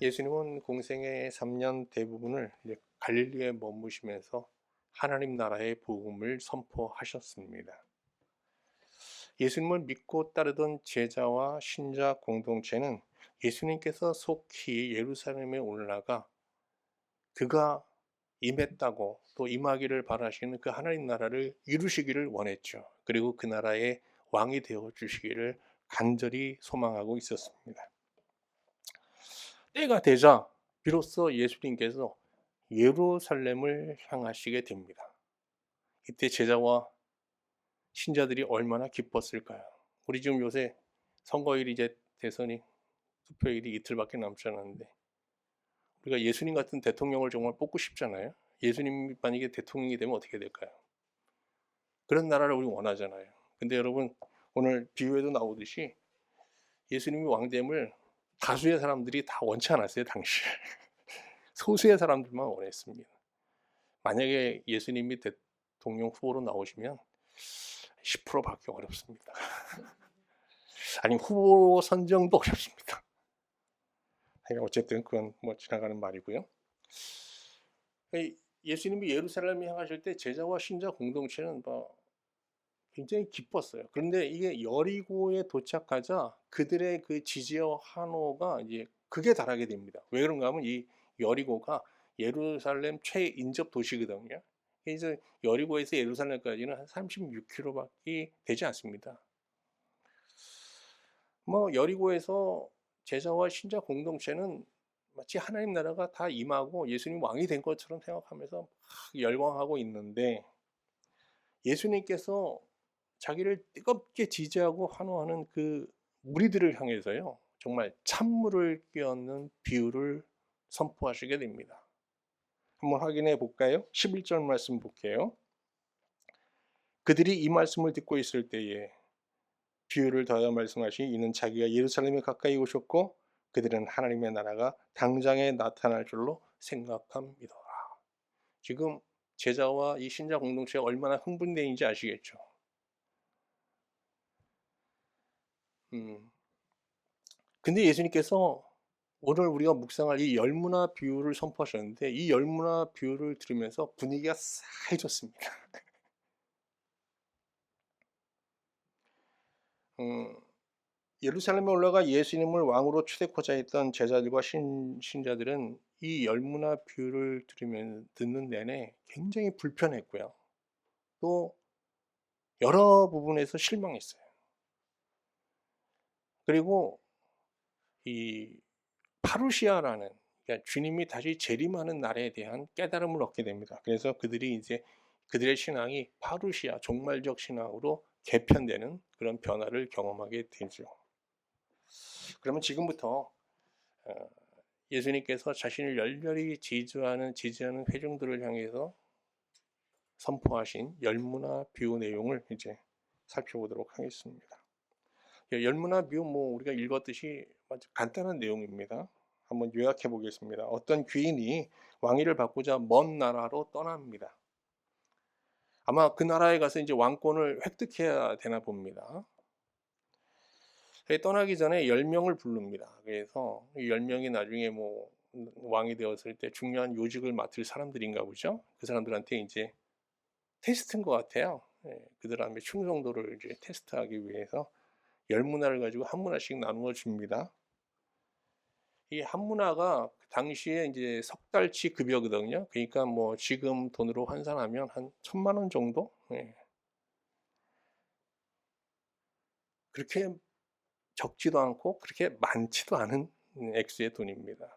예수님은 공생의 3년 대부분을 이제 갈릴리에 머무시면서 하나님 나라의 복음을 선포하셨습니다. 예수님을 믿고 따르던 제자와 신자 공동체는 예수님께서 속히 예루살렘에 올라가 그가 임했다고 또 임하기를 바라시는 그 하나님 나라를 이루시기를 원했죠. 그리고 그 나라의 왕이 되어 주시기를 간절히 소망하고 있었습니다. 때가 되자 비로소 예수님께서 예루살렘을 향하시게 됩니다. 이때 제자와 신자들이 얼마나 기뻤을까요? 우리 지금 요새 선거일이 이제 대선이 투표일이 이틀밖에 남지 않았는데 우리가 예수님 같은 대통령을 정말 뽑고 싶잖아요. 예수님이 만약에 대통령이 되면 어떻게 될까요? 그런 나라를 우리 원하잖아요. 근데 여러분 오늘 비유에도 나오듯이 예수님이 왕됨을 다수의 사람들이 다 원치 않았어요, 당시에. 소수의 사람들만 원했습니다. 만약에 예수님이 대통령 후보로 나오시면 10%밖에 어렵습니다. 아니 후보 선정도 어렵습니다. 어쨌든 그건 뭐 지나가는 말이고요. 예수님이 예루살렘에 향하실 때 제자와 신자 공동체는 굉장히 기뻤어요. 그런데 이게 여리고에 도착하자 그들의 그 지지와 환호가 이제 극에 달하게 됩니다. 왜 그런가 하면 이 여리고가 예루살렘 최인접 도시거든요. 그래서 여리고에서 예루살렘까지는 한 36km밖에 되지 않습니다. 여리고에서 제자와 신자 공동체는 마치 하나님 나라가 다 임하고 예수님 왕이 된 것처럼 생각하면서 막 열광하고 있는데 예수님께서 자기를 뜨겁게 지지하고 환호하는 그 무리들을 향해서요, 정말 찬물을 끼얹는 비유를 선포하시게 됩니다. 한번 확인해 볼까요? 11절 말씀 볼게요. 그들이 이 말씀을 듣고 있을 때에 비유를 더하여 말씀하시 이는 자기가 예루살렘에 가까이 오셨고 그들은 하나님의 나라가 당장에 나타날 줄로 생각함이더라. 지금 제자와 이 신자 공동체가 얼마나 흥분되는지 아시겠죠? 근데 예수님께서 오늘 우리가 묵상할 이 열무나 비유를 선포하셨는데 이 열무나 비유를 들으면서 분위기가 싸해졌습니다. 음, 예루살렘에 올라가 예수님을 왕으로 추대코자 했던 제자들과 신자들은 이 열무나 비유를 듣는 내내 굉장히 불편했고요. 또 여러 부분에서 실망했어요. 그리고 이 파루시아라는, 그러니까 주님이 다시 재림하는 날에 대한 깨달음을 얻게 됩니다. 그래서 그들이 이제 그들의 신앙이 파루시아 종말적 신앙으로 개편되는 그런 변화를 경험하게 되죠. 그러면 지금부터 예수님께서 자신을 열렬히 지지하는 회중들을 향해서 선포하신 열무나 비유 내용을 이제 살펴보도록 하겠습니다. 열무나 비유 우리가 읽었듯이 아주 간단한 내용입니다. 한번 요약해 보겠습니다. 어떤 귀인이 왕위를 받고자 먼 나라로 떠납니다. 아마 그 나라에 가서 이제 왕권을 획득해야 되나 봅니다. 떠나기 전에 10명을 부릅니다. 그래서 10명이 나중에 왕이 되었을 때 중요한 요직을 맡을 사람들인가 보죠. 그 사람들한테 이제 테스트인 것 같아요. 그들한테 충성도를 이제 테스트하기 위해서 10문화를 가지고 한 문화씩 나누어 줍니다. 이 한 문화가 당시에 이제 석 달치 급여거든요. 그러니까 지금 돈으로 환산하면 한 1,000만 원 정도? 그렇게 적지도 않고 그렇게 많지도 않은 액수의 돈입니다.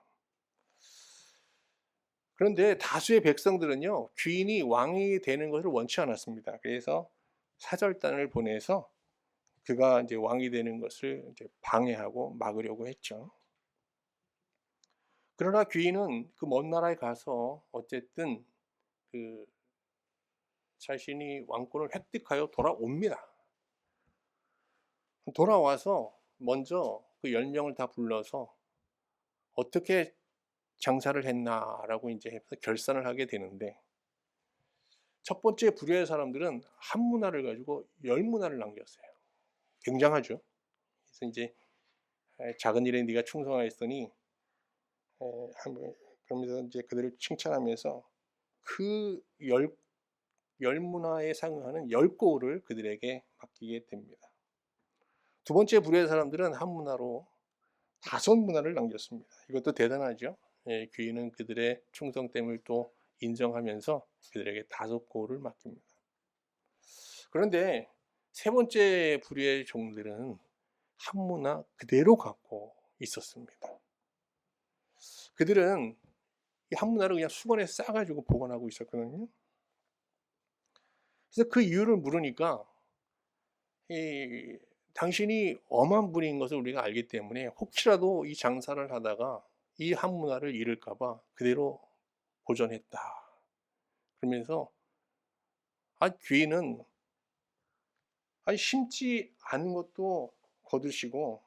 그런데 다수의 백성들은요, 귀인이 왕이 되는 것을 원치 않았습니다. 그래서 사절단을 보내서 그가 이제 왕이 되는 것을 이제 방해하고 막으려고 했죠. 그러나 귀인은 그 먼 나라에 가서 어쨌든 그 자신이 왕권을 획득하여 돌아옵니다. 돌아와서 먼저 그 10명을 다 불러서 어떻게 장사를 했나라고 이제 해서 결산을 하게 되는데 첫 번째 부류의 사람들은 한 문화를 가지고 10문화를 남겼어요. 굉장하죠. 그래서 이제 작은 일에 네가 충성하였으니 그러면서 이제 그들을 칭찬하면서 그 열 문화에 상응하는 10고를 그들에게 맡기게 됩니다. 두 번째 부류의 사람들은 한 문화로 5문화를 남겼습니다. 이것도 대단하죠. 귀인은 그들의 충성됨을 또 인정하면서 그들에게 5고를 맡깁니다. 그런데 세 번째 부류의 종들은 한 문화 그대로 갖고 있었습니다. 그들은 이 한 문화를 그냥 수건에 싸가지고 보관하고 있었거든요. 그래서 그 이유를 물으니까 당신이 엄한 분인 것을 우리가 알기 때문에 혹시라도 이 장사를 하다가 이 한 문화를 잃을까 봐 그대로 보존했다. 그러면서 귀인은 심지 않은 것도 거두시고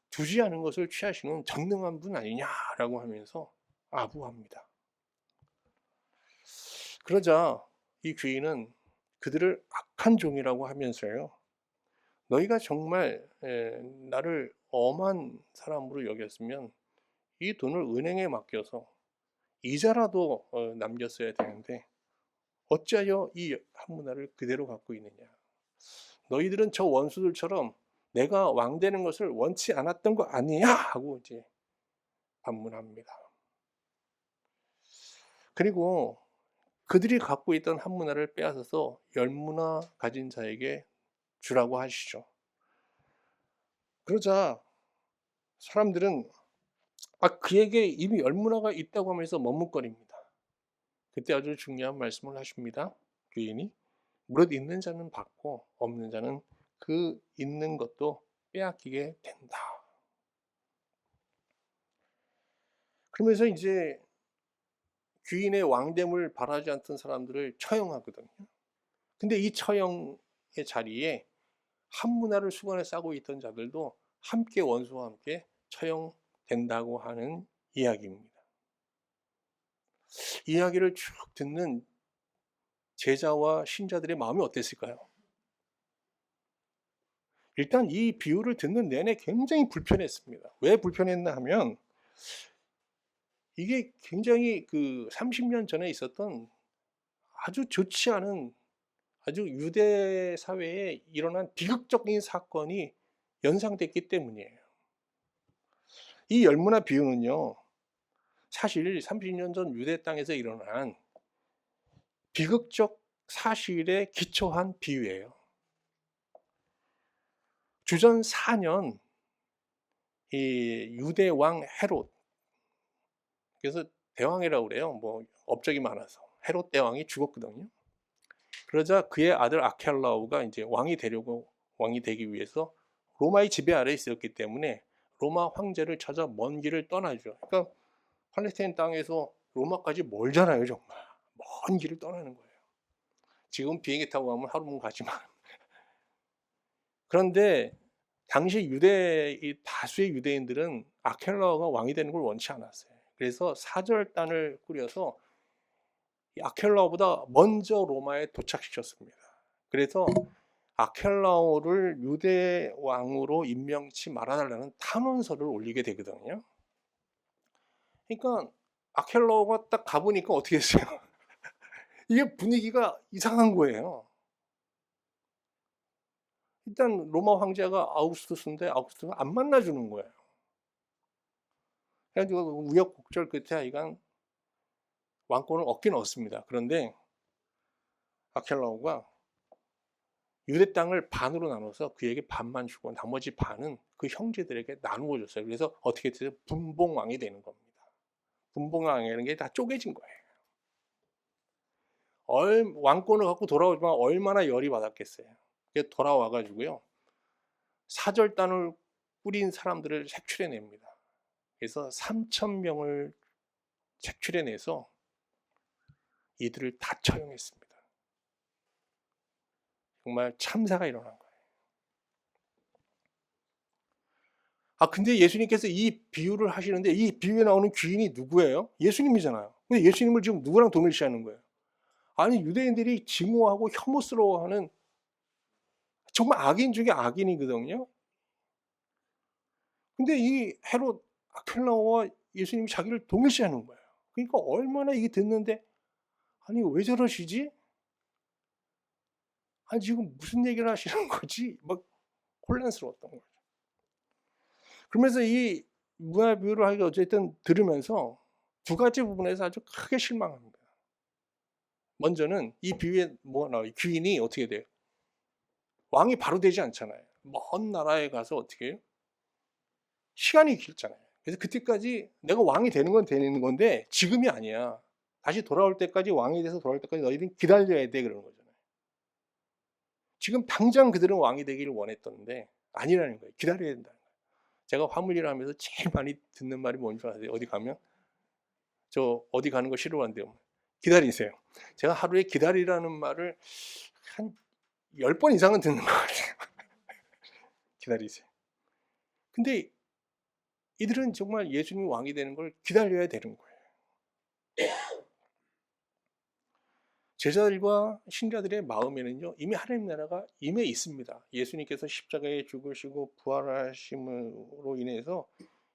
두지 않은 것을 취하시는 전능한 분 아니냐라고 하면서 아부합니다. 그러자 이 귀인은 그들을 악한 종이라고 하면서요, 너희가 정말 나를 엄한 사람으로 여겼으면 이 돈을 은행에 맡겨서 이자라도 남겼어야 되는데 어찌하여 이 한 문화를 그대로 갖고 있느냐. 너희들은 저 원수들처럼 내가 왕 되는 것을 원치 않았던 거 아니야? 하고 이제 반문합니다. 그리고 그들이 갖고 있던 한 문화를 빼앗아서 10문화 가진 자에게 주라고 하시죠. 그러자 사람들은 그에게 이미 10문화가 있다고 하면서 머뭇거립니다. 그때 아주 중요한 말씀을 하십니다. 귀인이 무릇 있는 자는 받고 없는 자는 그 있는 것도 빼앗기게 된다. 그러면서 이제 귀인의 왕됨을 바라지 않던 사람들을 처형하거든요. 근데 이 처형의 자리에 한 문화를 수건에 싸고 있던 자들도 함께 원수와 함께 처형된다고 하는 이야기입니다. 이야기를 쭉 듣는 제자와 신자들의 마음이 어땠을까요? 일단 이 비유를 듣는 내내 굉장히 불편했습니다. 왜 불편했나 하면 이게 굉장히 30년 전에 있었던 아주 좋지 않은, 아주 유대 사회에 일어난 비극적인 사건이 연상됐기 때문이에요. 이 열문화 비유는요, 사실 30년 전 유대 땅에서 일어난 비극적 사실에 기초한 비유예요. 주전 4년 이 유대 왕 헤롯, 그래서 대왕이라고 그래요. 뭐 업적이 많아서 헤롯 대왕이 죽었거든요. 그러자 그의 아들 아켈라오가 이제 왕이 되기 위해서 로마의 지배 아래에 있었기 때문에 로마 황제를 찾아 먼 길을 떠나죠. 그러니까 팔레스타인 땅에서 로마까지 멀잖아요, 정말. 먼 길을 떠나는 거예요. 지금 비행기 타고 가면 하루면 가지만. 그런데 당시 다수의 유대인들은 아켈라오가 왕이 되는 걸 원치 않았어요. 그래서 사절단을 꾸려서 아켈라오보다 먼저 로마에 도착시켰습니다. 그래서 아켈라오를 유대 왕으로 임명치 말아달라는 탄원서를 올리게 되거든요. 그러니까 아켈라오가 딱 가보니까 어떻게 했어요? 이게 분위기가 이상한 거예요. 일단 로마 황제가 아우구스투스인데 아우구스투스가 안 만나주는 거예요. 그래가지고 우여곡절 끝에 하여간 왕권을 얻긴 얻습니다. 그런데 아켈라오가 유대 땅을 반으로 나눠서 그에게 반만 주고 나머지 반은 그 형제들에게 나누어 줬어요. 그래서 어떻게 됐어요? 분봉왕이 되는 겁니다. 분봉왕이라는 게 다 쪼개진 거예요. 왕권을 갖고 돌아오지만 얼마나 열이 받았겠어요. 돌아와가지고요, 사절단을 꾸린 사람들을 색출해냅니다. 그래서 3,000명을 색출해내서 이들을 다 처형했습니다. 정말 참사가 일어난 거예요. 근데 예수님께서 이 비유를 하시는데 이 비유에 나오는 귀인이 누구예요? 예수님이잖아요. 근데 예수님을 지금 누구랑 동일시하는 거예요? 아니, 유대인들이 증오하고 혐오스러워하는 정말 악인 중에 악인이거든요. 근데 이 헤롯 아켈라오와 예수님이 자기를 동일시하는 거예요. 그러니까 얼마나 이게 듣는데 '아니 왜 저러시지? 아니 지금 무슨 얘기를 하시는 거지?' 막 혼란스러웠던 거죠. 그러면서 이 문화 비유를 하기가 어쨌든 들으면서 두 가지 부분에서 아주 크게 실망합니다. 먼저는 이 비유에 뭐가 나와요? 귀인이 어떻게 돼요? 왕이 바로 되지 않잖아요. 먼 나라에 가서 어떻게 해요? 시간이 길잖아요. 그래서 그때까지 내가 왕이 되는 건 되는 건데 지금이 아니야. 다시 돌아올 때까지 왕이 돼서 돌아올 때까지 너희들은 기다려야 돼 그러는 거잖아요. 지금 당장 그들은 왕이 되기를 원했던데 아니라는 거예요. 기다려야 된다는 거예요. 제가 화물일을 하면서 제일 많이 듣는 말이 뭔 줄 아세요? 어디 가면 저 어디 가는 거 싫어한대요. 기다리세요. 제가 하루에 기다리라는 말을 한 10번 이상은 듣는 것 같아요. 기다리세요. 근데 이들은 정말 예수님이 왕이 되는 걸 기다려야 되는 거예요. 제자들과 신자들의 마음에는요, 이미 하나님 나라가 임해 있습니다. 예수님께서 십자가에 죽으시고 부활하심으로 인해서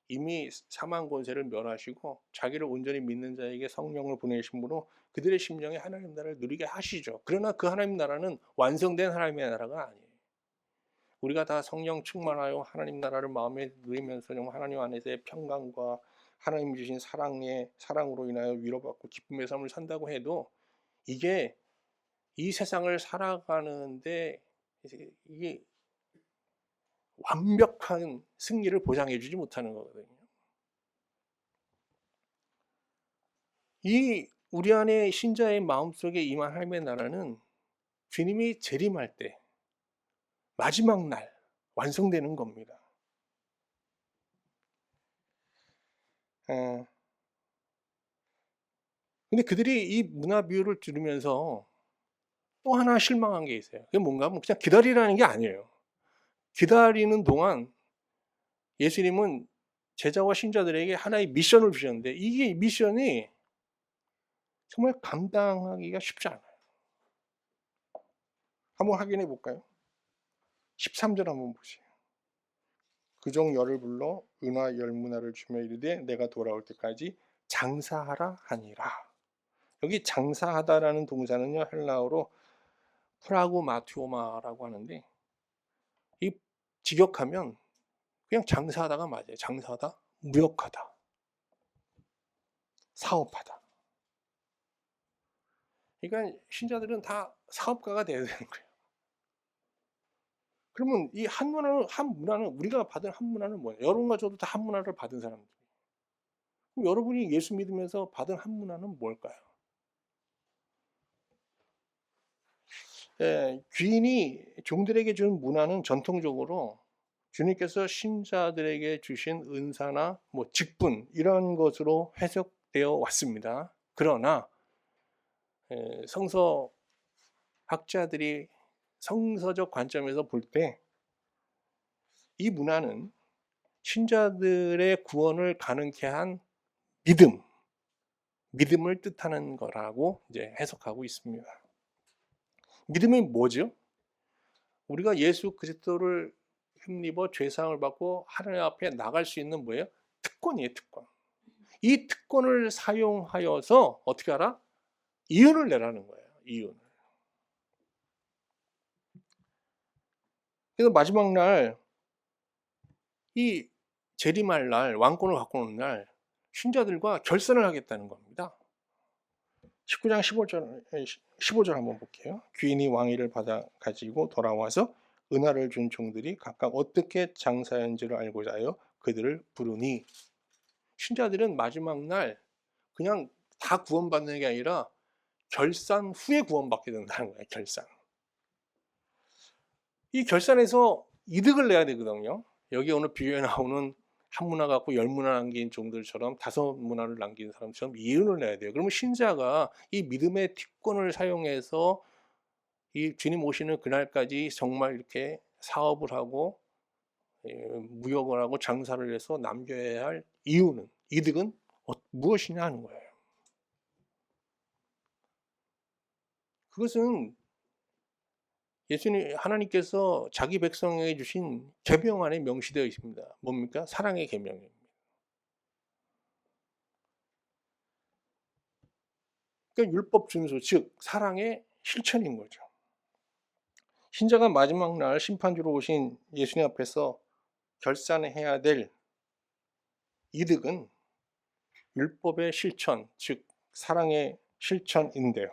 이미 사망 권세를 멸하시고 자기를 온전히 믿는 자에게 성령을 보내심으로 그들의 심령에 하나님 나라를 누리게 하시죠. 그러나 그 하나님 나라는 완성된 하나님의 나라가 아니에요. 우리가 다 성령 충만하여 하나님 나라를 마음에 누리면서 정말 하나님 안에서의 평강과 하나님 주신 사랑으로 인하여 위로받고 기쁨의 삶을 산다고 해도 이게 이 세상을 살아가는데 이게 완벽한 승리를 보장해 주지 못하는 거거든요. 이 우리 안에 신자의 마음속에 임한 하나님의 나라는 주님이 재림할 때 마지막 날 완성되는 겁니다. 근데 그들이 이 문화 비유를 들으면서 또 하나 실망한 게 있어요. 그게 뭔가 하면 그냥 기다리라는 게 아니에요. 기다리는 동안 예수님은 제자와 신자들에게 하나의 미션을 주셨는데 이게 미션이 정말 감당하기가 쉽지 않아요. 한번 확인해 볼까요? 13절 한번 보세요. 그종 열을 불러 은화 열문화를 주며 이르되 내가 돌아올 때까지 장사하라 하니라. 여기 장사하다라는 동사는요 헬라어로 프라그마티오마라고 하는데 이 직역하면 그냥 장사하다가 맞아요. 장사하다, 무역하다, 사업하다. 그러니까 신자들은 다 사업가가 돼야 되는 거예요. 그러면 이 한 문화는 우리가 받은 한 문화는 뭐예요? 여러분과 저도 다 한 문화를 받은 사람들. 그럼 여러분이 예수 믿으면서 받은 한 문화는 뭘까요? 예, 귀인이 종들에게 준 문화는 전통적으로 주님께서 신자들에게 주신 은사나 뭐 직분 이런 것으로 해석되어 왔습니다. 그러나 성서 학자들이 성서적 관점에서 볼 때 이 문화는 신자들의 구원을 가능케 한 믿음을 뜻하는 거라고 이제 해석하고 있습니다. 믿음이 뭐죠? 우리가 예수 그리스도를 힘입어 죄사함을 받고 하나님 앞에 나갈 수 있는 뭐예요? 특권이에요, 특권. 이 특권을 사용하여서 어떻게 하라? 이윤을 내라는 거예요. 이윤을. 그래서 마지막 날 이 재림할 날 왕권을 갖고 오는 날 신자들과 결산을 하겠다는 겁니다. 19장 15절 한번 볼게요. 귀인이 왕위를 받아 가지고 돌아와서 은화를 준 종들이 각각 어떻게 장사했는지를 알고자 하여 그들을 부르니 신자들은 마지막 날 그냥 다 구원받는 게 아니라 결산 후에 구원받게 된다는 거예요. 결산. 이 결산에서 이득을 내야 되거든요. 여기 오늘 비유에 나오는 한 문화 갖고 10문화 남긴 종들처럼 5문화를 남긴 사람처럼 이윤을 내야 돼요. 그러면 신자가 이 믿음의 특권을 사용해서 이 주님 오시는 그날까지 정말 이렇게 사업을 하고 무역을 하고 장사를 해서 남겨야 할 이득은 무엇이냐 하는 거예요. 그것은 하나님께서 자기 백성에게 주신 계명 안에 명시되어 있습니다. 뭡니까? 사랑의 계명입니다. 그러니까 율법 준수, 즉 사랑의 실천인 거죠. 신자가 마지막 날 심판주로 오신 예수님 앞에서 결산해야 될 이득은 율법의 실천, 즉 사랑의 실천인데요.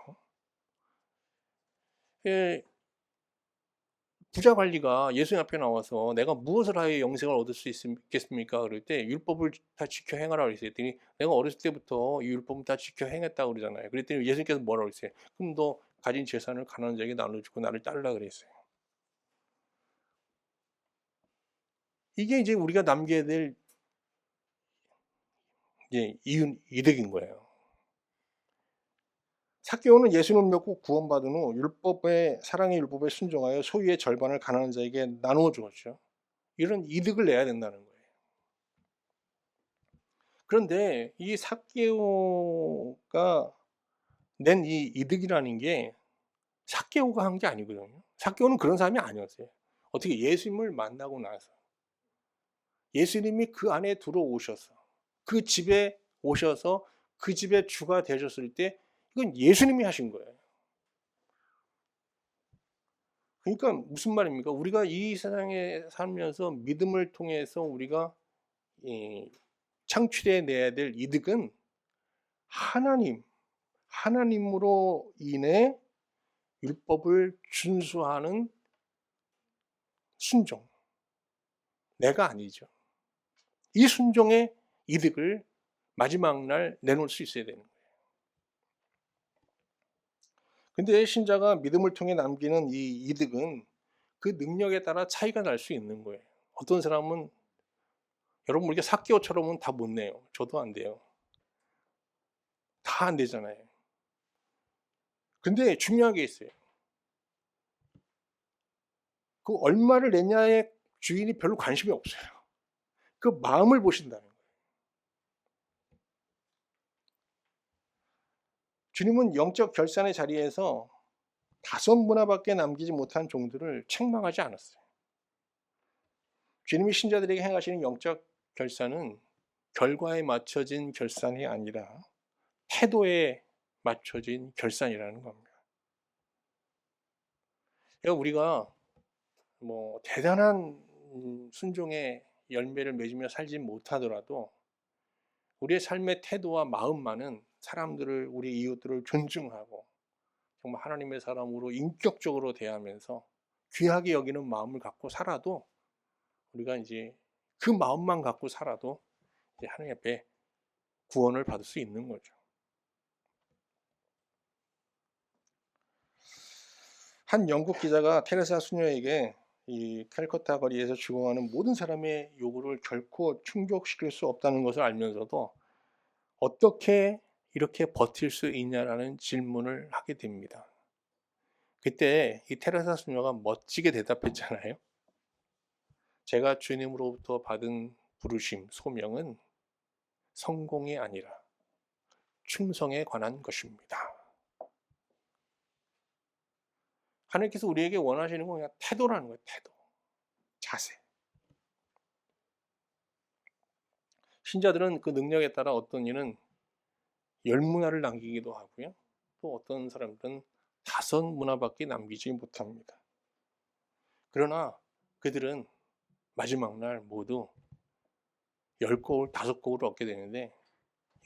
예, 부자 관리가 예수님 앞에 나와서 내가 무엇을 하여 영생을 얻을 수 있겠습니까? 그럴 때 율법을 다 지켜 행하라 그랬더니 내가 어렸을 때부터 이 율법을 다 지켜 행했다고 그러잖아요. 그랬더니 예수님께서 뭐라고 그랬어요? 그럼 너 가진 재산을 가난한 자에게 나눠주고 나를 따르라 그랬어요. 이게 이제 우리가 남겨야 될 이득인 거예요. 삭개오는 예수님을 믿고 구원받은 후 사랑의 율법에 순종하여 소유의 절반을 가난한 자에게 나누어 주었죠. 이런 이득을 내야 된다는 거예요. 그런데 이 삭개오가 낸 이 이득이라는 게 삭개오가 한 게 아니거든요. 삭개오는 그런 사람이 아니었어요. 어떻게 예수님을 만나고 나서 예수님이 그 안에 들어오셔서 그 집에 오셔서 그 집의 주가 되셨을 때 이건 예수님이 하신 거예요. 그러니까 무슨 말입니까? 우리가 이 세상에 살면서 믿음을 통해서 우리가 창출해 내야 될 이득은 하나님으로 인해 율법을 준수하는 순종. 내가 아니죠. 이 순종의 이득을 마지막 날 내놓을 수 있어야 되는 거예요. 근데 신자가 믿음을 통해 남기는 이 이득은 그 능력에 따라 차이가 날 수 있는 거예요. 어떤 사람은 여러분 우리가 삭개오처럼은 다 못 내요. 저도 안 돼요. 다 안 되잖아요. 근데 중요한 게 있어요. 그 얼마를 내냐에 주인이 별로 관심이 없어요. 그 마음을 보신다는 거예요. 주님은 영적 결산의 자리에서 5문화밖에 남기지 못한 종들을 책망하지 않았어요. 주님이 신자들에게 행하시는 영적 결산은 결과에 맞춰진 결산이 아니라 태도에 맞춰진 결산이라는 겁니다. 그러니까 우리가 뭐 대단한 순종의 열매를 맺으며 살지 못하더라도 우리의 삶의 태도와 마음만은 사람들을, 우리 이웃들을 존중하고 정말 하나님의 사람으로 인격적으로 대하면서 귀하게 여기는 마음을 갖고 살아도 우리가 이제 그 마음만 갖고 살아도 이제 하나님 앞에 구원을 받을 수 있는 거죠. 한 영국 기자가 테레사 수녀에게 이 칼커타 거리에서 죽어가는 모든 사람의 요구를 결코 충족시킬 수 없다는 것을 알면서도 어떻게 이렇게 버틸 수 있냐라는 질문을 하게 됩니다. 그때 이 테레사 수녀가 멋지게 대답했잖아요. 제가 주님으로부터 받은 부르심, 소명은 성공이 아니라 충성에 관한 것입니다. 하나님께서 우리에게 원하시는 건 그냥 태도라는 거예요. 태도, 자세. 신자들은 그 능력에 따라 어떤 이는 10문화를 남기기도 하고요. 또 어떤 사람들은 5문화밖에 남기지 못합니다. 그러나 그들은 마지막 날 모두 10거울, 5거울을 얻게 되는데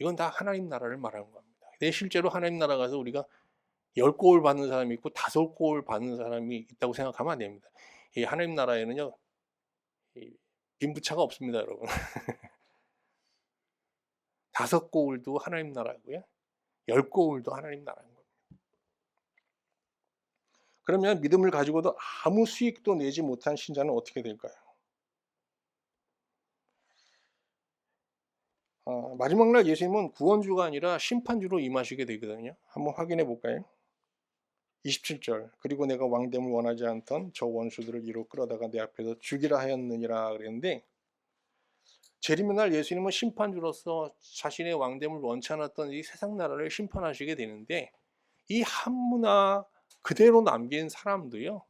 이건 다 하나님 나라를 말하는 겁니다. 근데 실제로 하나님 나라 가서 우리가 10거울 받는 사람이 있고 5거울 받는 사람이 있다고 생각하면 안 됩니다. 이 하나님 나라에는요, 빈부차가 없습니다, 여러분. 5거울도 하나님 나라고요. 10거울도 하나님 나라인 겁니다. 그러면 믿음을 가지고도 아무 수익도 내지 못한 신자는 어떻게 될까요? 마지막 날 예수님은 구원주가 아니라 심판주로 임하시게 되거든요. 한번 확인해 볼까요? 27절. 그리고 내가 왕됨을 원하지 않던 저 원수들을 이로 끌어다가 내 앞에서 죽이라 하였느니라 그랬는데, 재림의 날 예수님은 심판주로서 자신의 왕됨을 원치 않았던 이 세상 나라를 심판하시게 되는데, 이 한 문화 그대로 남긴 사람도요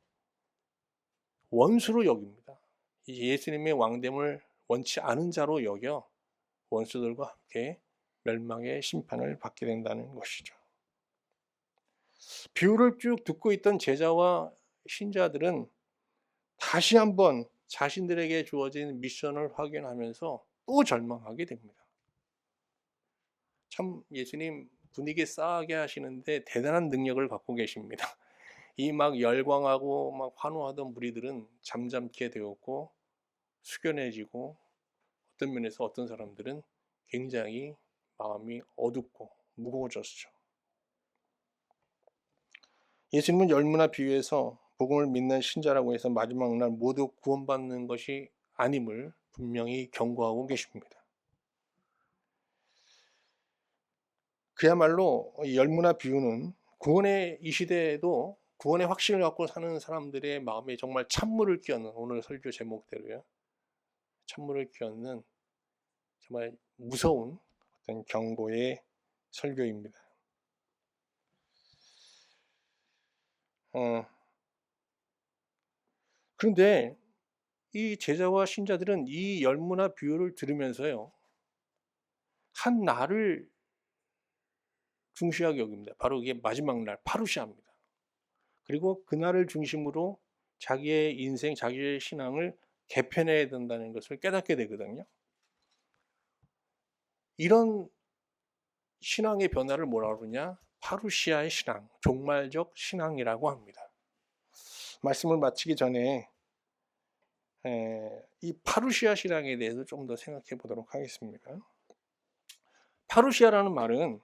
원수로 여깁니다. 예수님의 왕됨을 원치 않은 자로 여겨 원수들과 함께 멸망의 심판을 받게 된다는 것이죠. 비유를 쭉 듣고 있던 제자와 신자들은 다시 한번 자신들에게 주어진 미션을 확인하면서 또 절망하게 됩니다. 참 예수님 분위기 싸하게 하시는데 대단한 능력을 갖고 계십니다. 이 막 열광하고 막 환호하던 무리들은 잠잠케 되었고 숙연해지고, 어떤 면에서 어떤 사람들은 굉장히 마음이 어둡고 무거워졌죠. 예수님은 열무나 비유에서 복음을 믿는 신자라고 해서 마지막 날 모두 구원받는 것이 아님을 분명히 경고하고 계십니다. 그야말로 열무나 비유는 구원의 이 시대에도 구원의 확신을 갖고 사는 사람들의 마음에 정말 찬물을 끼얹는, 오늘 설교 제목대로요, 찬물을 끼얹는 정말 무서운 어떤 경고의 설교입니다. 그런데 이 제자와 신자들은 이 열무나 비유를 들으면서요, 한 날을 중시하게 여깁니다. 바로 이게 마지막 날, 파루시아입니다. 그리고 그날을 중심으로 자기의 인생, 자기의 신앙을 개편해야 된다는 것을 깨닫게 되거든요. 이런 신앙의 변화를 뭐라 그러냐? 파루시아의 신앙, 종말적 신앙이라고 합니다. 말씀을 마치기 전에 이 파루시아 신앙에 대해서 좀 더 생각해 보도록 하겠습니다. 파루시아라는 말은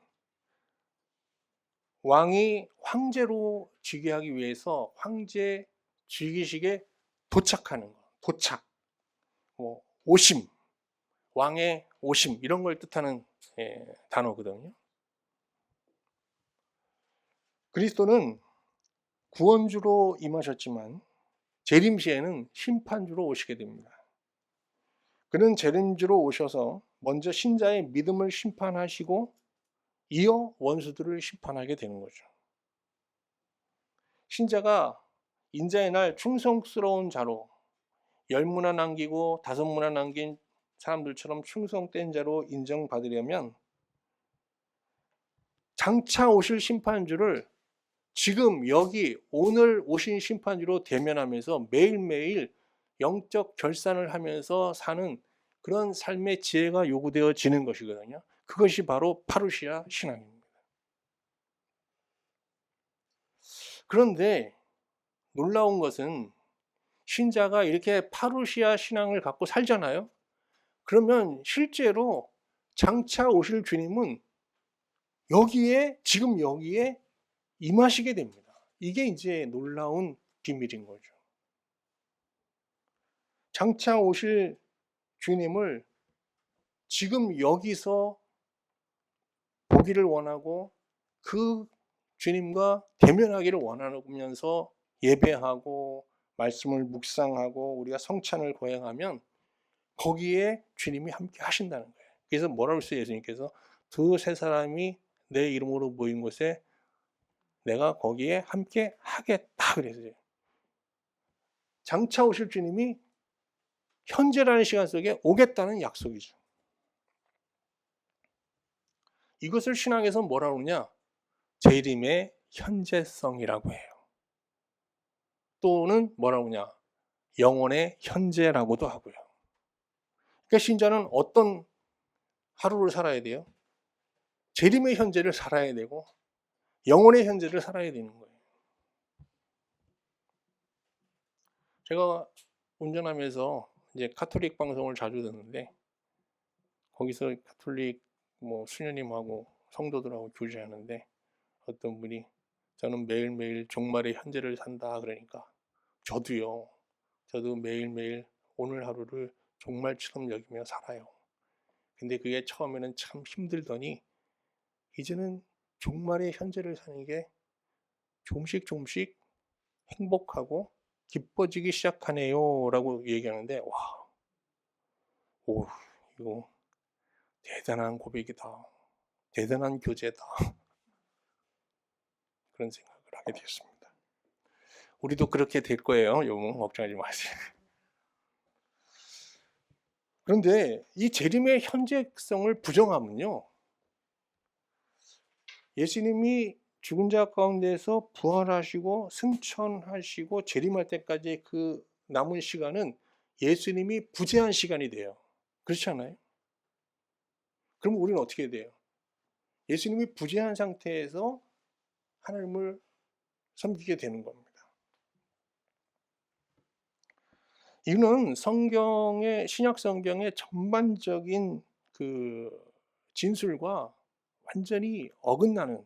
왕이 황제로 즉위하기 위해서 황제 즉위식에 도착하는 거, 도착, 오심, 왕의 오심, 이런 걸 뜻하는 단어거든요. 그리스도는 구원주로 임하셨지만 재림시에는 심판주로 오시게 됩니다. 그는 재림주로 오셔서 먼저 신자의 믿음을 심판하시고 이어 원수들을 심판하게 되는 거죠. 신자가 인자의 날 충성스러운 자로, 10문화 남기고 5문화 남긴 사람들처럼 충성된 자로 인정받으려면 장차 오실 심판주를 지금 여기 오늘 오신 심판주로 대면하면서 매일매일 영적 결산을 하면서 사는 그런 삶의 지혜가 요구되어지는 것이거든요. 그것이 바로 파루시아 신앙입니다. 그런데 놀라운 것은 신자가 이렇게 파루시아 신앙을 갖고 살잖아요. 그러면 실제로 장차 오실 주님은 여기에, 지금 여기에 임하시게 됩니다. 이게 이제 놀라운 비밀인 거죠. 장차 오실 주님을 지금 여기서 보기를 원하고 그 주님과 대면하기를 원하면서 예배하고 말씀을 묵상하고 우리가 성찬을 거행하면 거기에 주님이 함께 하신다는 거예요. 그래서 뭐라고 했어요? 예수님께서 두세 사람이 내 이름으로 모인 곳에 내가 거기에 함께 하겠다 그랬어요. 장차 오실 주님이 현재라는 시간 속에 오겠다는 약속이죠. 이것을 신앙에서 뭐라 그러냐? 재림의 현재성이라고 해요. 또는 뭐라 그러냐? 영혼의 현재라고도 하고요. 그러니까 신자는 어떤 하루를 살아야 돼요? 재림의 현재를 살아야 되고 영혼의 현재를 살아야 되는 거예요. 제가 운전하면서 이제 카톨릭 방송을 자주 듣는데 거기서 카톨릭 수녀님하고 성도들하고 교제하는데 어떤 분이 저는 매일매일 종말의 현재를 산다 그러니까 저도 매일매일 오늘 하루를 종말처럼 여기며 살아요. 근데 그게 처음에는 참 힘들더니 이제는 종말의 현재를 사는 게 조금씩 행복하고 기뻐지기 시작하네요 라고 얘기하는데 이거 대단한 고백이다, 대단한 교제다, 그런 생각을 하게 되었습니다. 우리도 그렇게 될 거예요. 여러분 걱정하지 마세요. 그런데 이 재림의 현재성을 부정하면요, 예수님이 죽은 자 가운데서 부활하시고 승천하시고 재림할 때까지 그 남은 시간은 예수님이 부재한 시간이 돼요. 그렇지 않아요? 그럼 우리는 어떻게 돼요? 예수님이 부재한 상태에서 하나님을 섬기게 되는 겁니다. 이는 신약 성경의 전반적인 그 진술과 완전히 어긋나는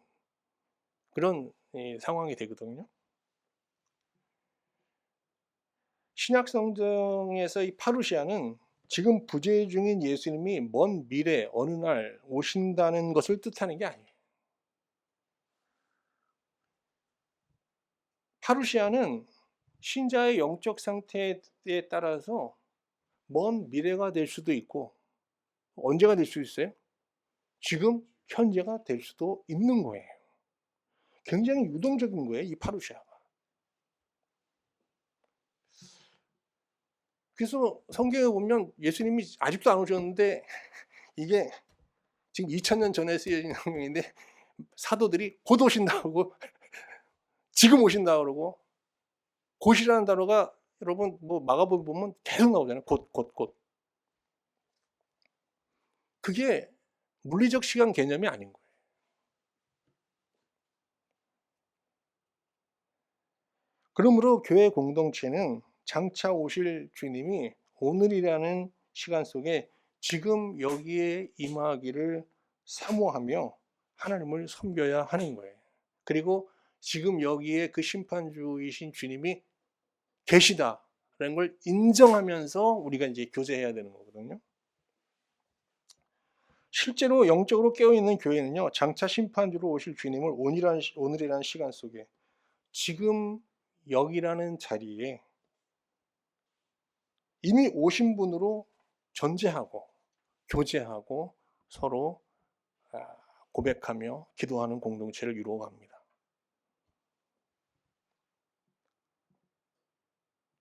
그런 상황이 되거든요. 신약 성경에서 이 파루시아는 지금 부재 중인 예수님이 먼 미래 어느 날 오신다는 것을 뜻하는 게 아니에요. 파루시아는 신자의 영적 상태에 따라서 먼 미래가 될 수도 있고 언제가 될 수 있어요? 지금 현재가 될 수도 있는 거예요. 굉장히 유동적인 거예요, 이 파루시아가. 그래서 성경에 보면 예수님이 아직도 안 오셨는데 이게 지금 2000년 전에 쓰여진 성경인데 사도들이 곧 오신다고 지금 오신다 그러고 곧이라는 단어가 여러분 뭐 마가복음 보면 계속 나오잖아요. 곧. 그게 물리적 시간 개념이 아닌 거예요. 그러므로 교회 공동체는 장차 오실 주님이 오늘이라는 시간 속에 지금 여기에 임하기를 사모하며 하나님을 섬겨야 하는 거예요. 그리고 지금 여기에 그 심판주이신 주님이 계시다라는 걸 인정하면서 우리가 이제 교제해야 되는 거거든요. 실제로 영적으로 깨어있는 교회는요, 장차 심판주로 오실 주님을 오늘이라는 시간 속에 지금 여기라는 자리에 이미 오신 분으로 전제하고 교제하고 서로 고백하며 기도하는 공동체를 이루어갑니다.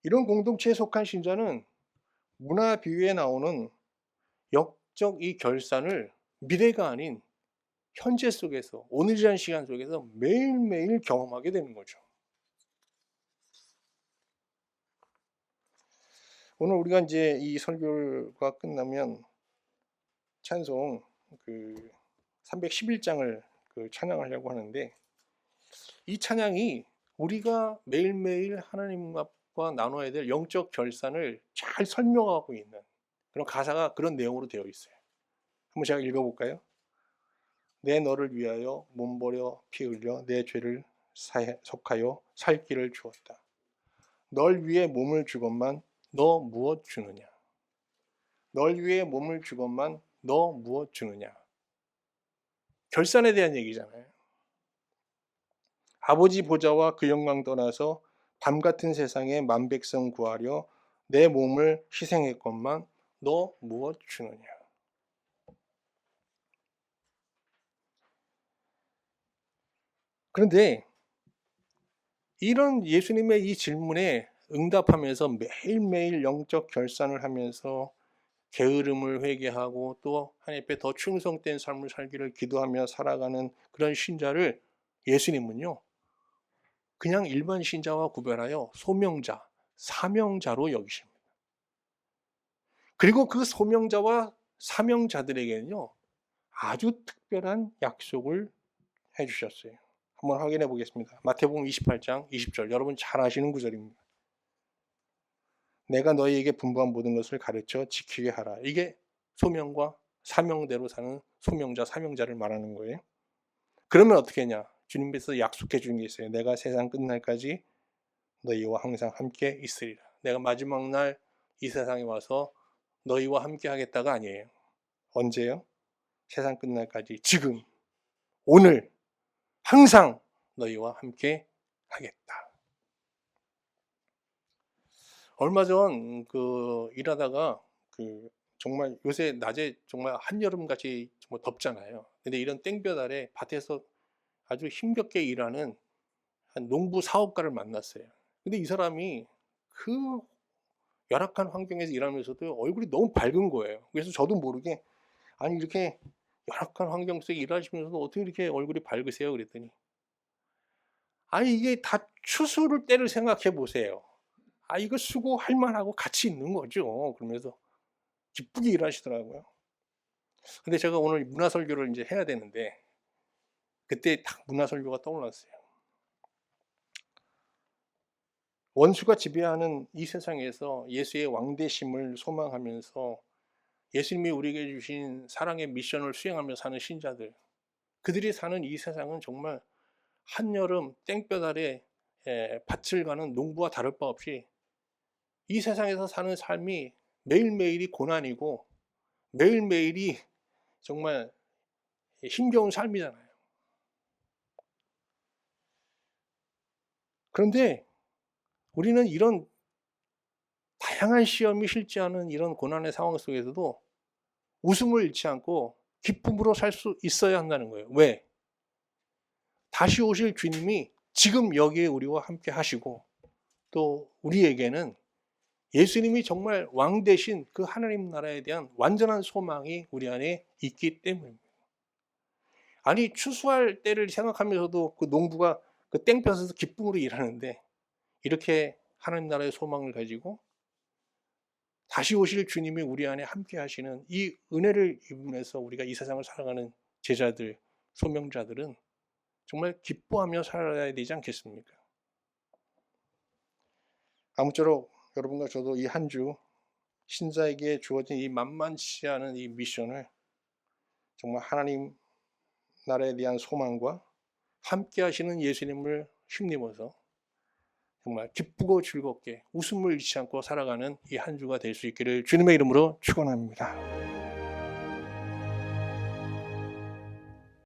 이런 공동체에 속한 신자는 문화 비유에 나오는 역적 이 결산을 미래가 아닌 현재 속에서 오늘이라는 시간 속에서 매일매일 경험하게 되는 거죠. 오늘 우리가 이제 이 설교가 끝나면 찬송 311장을 찬양하려고 하는데 이 찬양이 우리가 매일매일 하나님과 나눠야 될 영적 결산을 잘 설명하고 있는 그런 가사가 그런 내용으로 되어 있어요. 한번 제가 읽어볼까요? 내 너를 위하여 몸 버려 피 흘려 내 죄를 속하여 살 길을 주었다. 널 위해 몸을 주건만 너 무엇 주느냐? 널 위해 몸을 주건만 너 무엇 주느냐? 결산에 대한 얘기잖아요. 아버지 보좌와 그 영광 떠나서 밤 같은 세상에 만백성 구하려 내 몸을 희생했건만 너 무엇 주느냐? 그런데 이런 예수님의 이 질문에 응답하면서 매일매일 영적 결산을 하면서 게으름을 회개하고 또 하나님 앞에 더 충성된 삶을 살기를 기도하며 살아가는 그런 신자를 예수님은요, 그냥 일반 신자와 구별하여 소명자, 사명자로 여기십니다. 그리고 그 소명자와 사명자들에게는요, 아주 특별한 약속을 해주셨어요. 한번 확인해 보겠습니다. 마태복음 28장 20절, 여러분 잘 아시는 구절입니다. 내가 너희에게 분부한 모든 것을 가르쳐 지키게 하라. 이게 소명과 사명대로 사는 소명자, 사명자를 말하는 거예요. 그러면 어떻게 하냐? 주님께서 약속해 주는 게 있어요. 내가 세상 끝날까지 너희와 항상 함께 있으리라. 내가 마지막 날 이 세상에 와서 너희와 함께 하겠다가 아니에요. 언제요? 세상 끝날까지 지금, 오늘, 항상 너희와 함께 하겠다. 얼마 전 일하다가 정말 요새 낮에 정말 한여름같이 정말 덥잖아요. 근데 이런 땡볕 아래 밭에서 아주 힘겹게 일하는 한 농부 사업가를 만났어요. 근데 이 사람이 그 열악한 환경에서 일하면서도 얼굴이 너무 밝은 거예요. 그래서 저도 모르게 아니 이렇게 열악한 환경 속에 일하시면서도 어떻게 이렇게 얼굴이 밝으세요? 그랬더니 아니 이게 다 추수를 때를 생각해 보세요. 아 이거 수고할 만하고 가치 있는 거죠. 그러면서 기쁘게 일하시더라고요. 근데 제가 오늘 문화 설교를 인제 해야 되는데 그때 딱 문화 설교가 떠올랐어요. 원수가 지배하는 이 세상에서 예수의 왕되심을 소망하면서 예수님이 우리에게 주신 사랑의 미션을 수행하며 사는 신자들, 그들이 사는 이 세상은 정말 한여름 땡볕 아래 밭을 가는 농부와 다를 바 없이 이 세상에서 사는 삶이 매일매일이 고난이고 매일매일이 정말 힘겨운 삶이잖아요. 그런데 우리는 이런 다양한 시험이 실제하는 이런 고난의 상황 속에서도 웃음을 잃지 않고 기쁨으로 살 수 있어야 한다는 거예요. 왜? 다시 오실 주님이 지금 여기에 우리와 함께 하시고 또 우리에게는 예수님이 정말 왕 되신 그 하나님 나라에 대한 완전한 소망이 우리 안에 있기 때문입니다. 아니 추수할 때를 생각하면서도 그 농부가 그 땡볕에서 기쁨으로 일하는데 이렇게 하나님 나라의 소망을 가지고 다시 오실 주님이 우리 안에 함께 하시는 이 은혜를 입으면서 우리가 이 세상을 살아가는 제자들, 소명자들은 정말 기뻐하며 살아야 되지 않겠습니까? 아무쪼록 여러분과 저도 이 한 주 신자에게 주어진 이 만만치 않은 이 미션을 정말 하나님 나라에 대한 소망과 함께 하시는 예수님을 힘입어서 정말 기쁘고 즐겁게 웃음을 잃지 않고 살아가는 이 한 주가 될 수 있기를 주님의 이름으로 축원합니다.